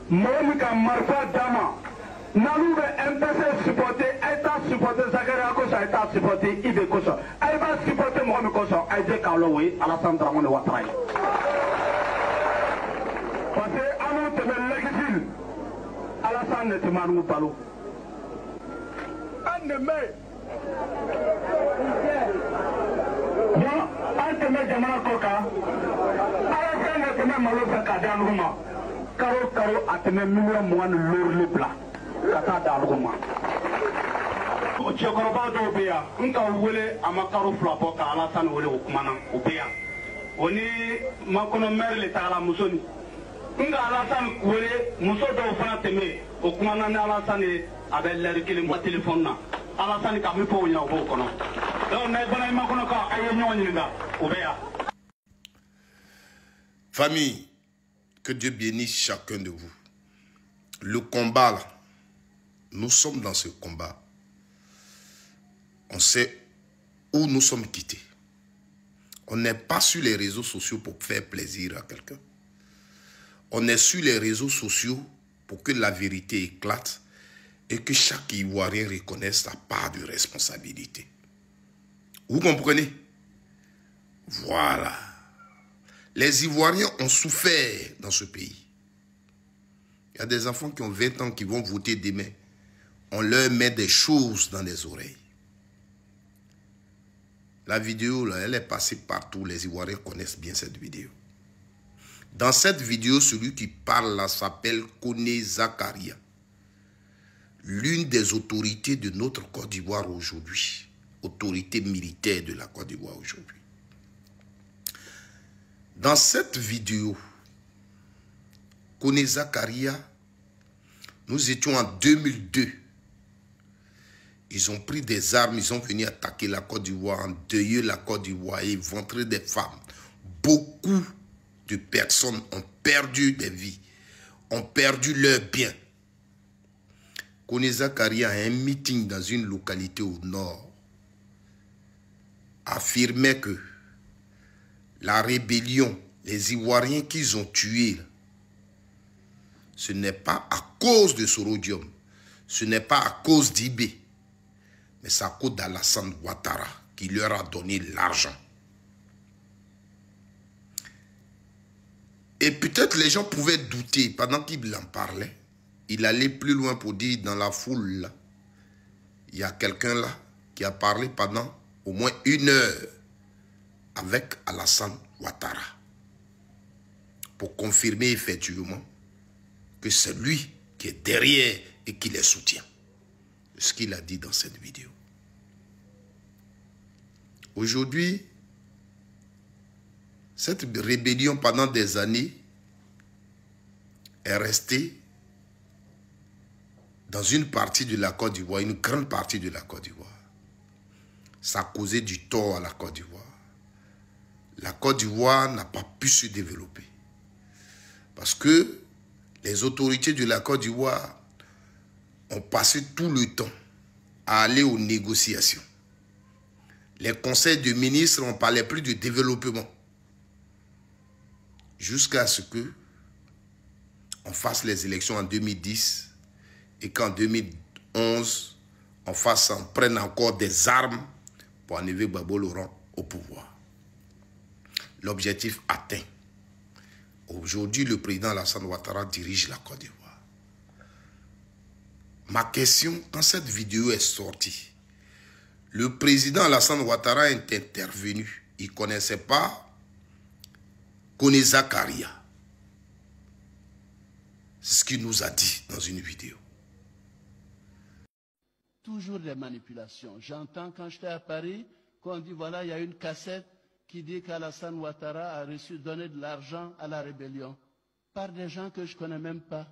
Monica Marfa Dama. Nanou MPC supporter, Aïta supporter, Zagaria Kosa, Aïta supporter, Ibe Kosa. Aïba supporter Mohamed Kosa, Aïdé Kaloui, Alassane Dramone Ouattara. Parce que Anou Tebe l'exil, Alassane ne te marou palo. Anne bon, Anne Jamana Koka, Alassane ne te marou Kaka Rouma. Karo Karo a tenu million moine lourd plat. Kata Daruma. Chekoroba Dobia, Unka Wille, Amakaro Flapo, Alasan Wille, Ukmana, Ubea. Oni Makono Merle Tala Musoni. Unga Alasan Wille, Musodo Fanateme, Ukmana Alasani, Abel Lerkin, my telephone. Alasan Kamipo, Yabokono. Don't never Makonoka, I am Yonga, Ubea. Famille, que Dieu bénisse chacun de vous. Le combat là, nous sommes dans ce combat. On sait où nous sommes quittés. On n'est pas sur les réseaux sociaux pour faire plaisir à quelqu'un. On est sur les réseaux sociaux pour que la vérité éclate et que chaque Ivoirien reconnaisse sa part de responsabilité. Vous comprenez? Voilà. Les Ivoiriens ont souffert dans ce pays. Il y a des enfants qui ont 20 ans qui vont voter demain. On leur met des choses dans les oreilles. La vidéo, là, elle est passée partout. Les Ivoiriens connaissent bien cette vidéo. Dans cette vidéo, celui qui parle là s'appelle Koné Zakaria. L'une des autorités de notre Côte d'Ivoire aujourd'hui. Autorité militaire de la Côte d'Ivoire aujourd'hui. Dans cette vidéo, Koné Zakaria, nous étions en 2002. Ils ont pris des armes, ils sont venus attaquer la Côte d'Ivoire, endeuiller la Côte d'Ivoire et éventrer des femmes. Beaucoup de personnes ont perdu des vies, ont perdu leurs biens. Koné Zakaria, à un meeting dans une localité au nord, affirmait que la rébellion, les Ivoiriens qu'ils ont tués, ce n'est pas à cause de Sorodium, ce n'est pas à cause d'Ibé, mais c'est à cause d'Alassane Ouattara qui leur a donné l'argent. Et peut-être les gens pouvaient douter, pendant qu'il en parlait, il allait plus loin pour dire dans la foule, là, il y a quelqu'un là qui a parlé pendant au moins 1 heure avec Alassane Ouattara pour confirmer effectivement que c'est lui qui est derrière et qui les soutient. Ce qu'il a dit dans cette vidéo. Aujourd'hui, cette rébellion pendant des années est restée dans une partie de la Côte d'Ivoire, une grande partie de la Côte d'Ivoire. Ça a causé du tort à la Côte d'Ivoire. La Côte d'Ivoire n'a pas pu se développer. Parce que les autorités de la Côte d'Ivoire ont passé tout le temps à aller aux négociations. Les conseils de ministres ne parlaient plus de développement. Jusqu'à ce que on fasse les élections en 2010 et qu'en 2011, on prenne encore des armes pour enlever Gbagbo Laurent au pouvoir. L'objectif atteint. Aujourd'hui, le président Alassane Ouattara dirige la Côte d'Ivoire. Ma question, quand cette vidéo est sortie, le président Alassane Ouattara est intervenu. Il ne connaissait pas Koné Zakaria. C'est ce qu'il nous a dit dans une vidéo. Toujours des manipulations. J'entends quand j'étais à Paris, qu'on dit voilà, il y a une cassette qui dit qu'Alassane Ouattara a donné de l'argent à la rébellion. Par des gens que je ne connais même pas.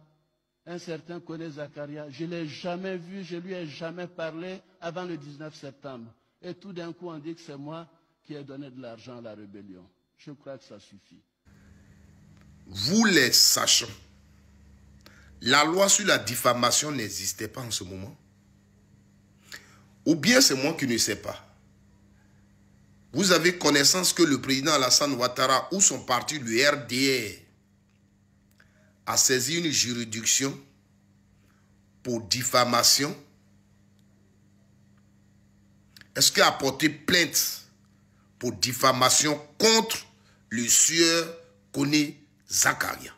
Un certain Koné Zakaria, je ne l'ai jamais vu, je ne lui ai jamais parlé avant le 19 septembre. Et tout d'un coup, on dit que c'est moi qui ai donné de l'argent à la rébellion. Je crois que ça suffit. Vous les sachant, la loi sur la diffamation n'existait pas en ce moment. Ou bien c'est moi qui ne sais pas. Vous avez connaissance que le président Alassane Ouattara ou son parti, le RDR, a saisi une juridiction pour diffamation? Est-ce qu'il a porté plainte pour diffamation contre le sieur Kone Zakaria?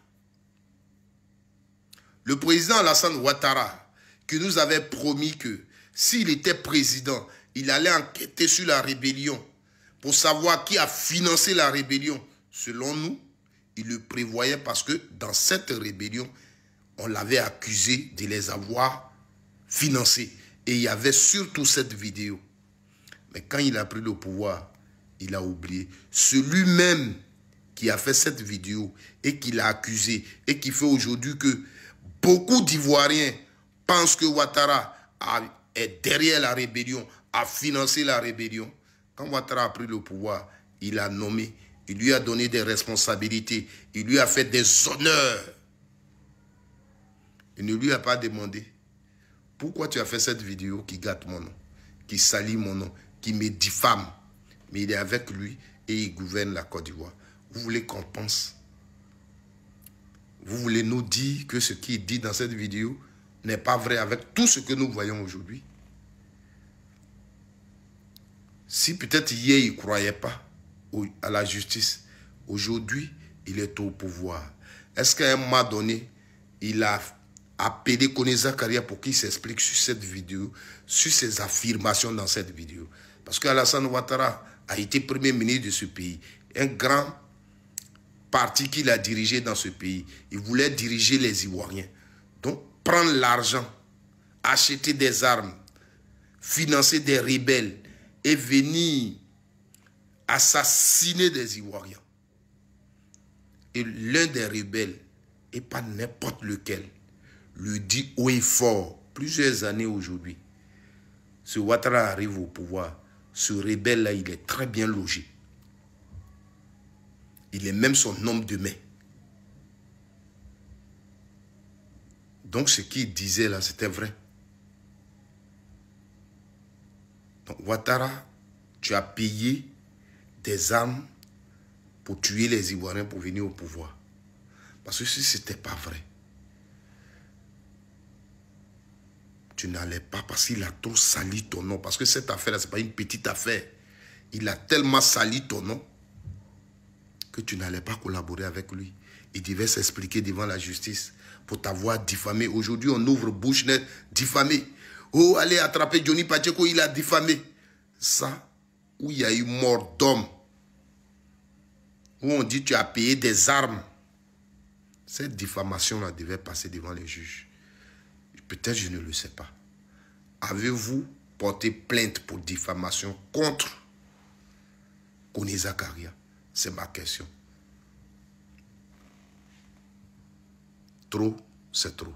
Le président Alassane Ouattara, qui nous avait promis que s'il était président, il allait enquêter sur la rébellion pour savoir qui a financé la rébellion. Selon nous, il le prévoyait parce que dans cette rébellion, on l'avait accusé de les avoir financés. Et il y avait surtout cette vidéo. Mais quand il a pris le pouvoir, il a oublié. Celui-même qui a fait cette vidéo et qui l'a accusé et qui fait aujourd'hui que beaucoup d'Ivoiriens pensent que Ouattara est derrière la rébellion, a financé la rébellion. Quand Ouattara a pris le pouvoir, il a nommé, il lui a donné des responsabilités, il lui a fait des honneurs. Il ne lui a pas demandé pourquoi tu as fait cette vidéo qui gâte mon nom, qui salit mon nom, qui me diffame. Mais il est avec lui et il gouverne la Côte d'Ivoire. Vous voulez qu'on pense? Vous voulez nous dire que ce qu'il dit dans cette vidéo n'est pas vrai avec tout ce que nous voyons aujourd'hui? Si peut-être hier il ne croyait pas à la justice, aujourd'hui il est au pouvoir. Est-ce qu'à un moment donné, il a appelé Kone Zakaria pour qu'il s'explique sur cette vidéo, sur ses affirmations dans cette vidéo? Parce qu'Alassane Ouattara a été premier ministre de ce pays, un grand parti qu'il a dirigé dans ce pays. Il voulait diriger les Ivoiriens. Donc, prendre l'argent, acheter des armes, financer des rebelles et venir assassiner des Ivoiriens. Et l'un des rebelles, et pas n'importe lequel, lui dit haut et fort, plusieurs années aujourd'hui, ce Ouattara arrive au pouvoir, ce rebelle-là, il est très bien logé. Il est même son homme de main. Donc ce qu'il disait là, c'était vrai. Donc Ouattara, tu as payé des armes pour tuer les Ivoiriens pour venir au pouvoir. Parce que si ce n'était pas vrai, tu n'allais pas, parce qu'il a trop sali ton nom. Parce que cette affaire-là, ce n'est pas une petite affaire. Il a tellement sali ton nom que tu n'allais pas collaborer avec lui. Il devait s'expliquer devant la justice pour t'avoir diffamé. Aujourd'hui, on ouvre bouche net, diffamé. Oh, allez attraper Johnny Pacheco, il a diffamé. Ça, où il y a eu mort d'homme, où on dit tu as payé des armes. Cette diffamation-là devait passer devant les juges. Peut-être je ne le sais pas. Avez-vous porté plainte pour diffamation contre Kone Zakaria? C'est ma question. Trop, c'est trop.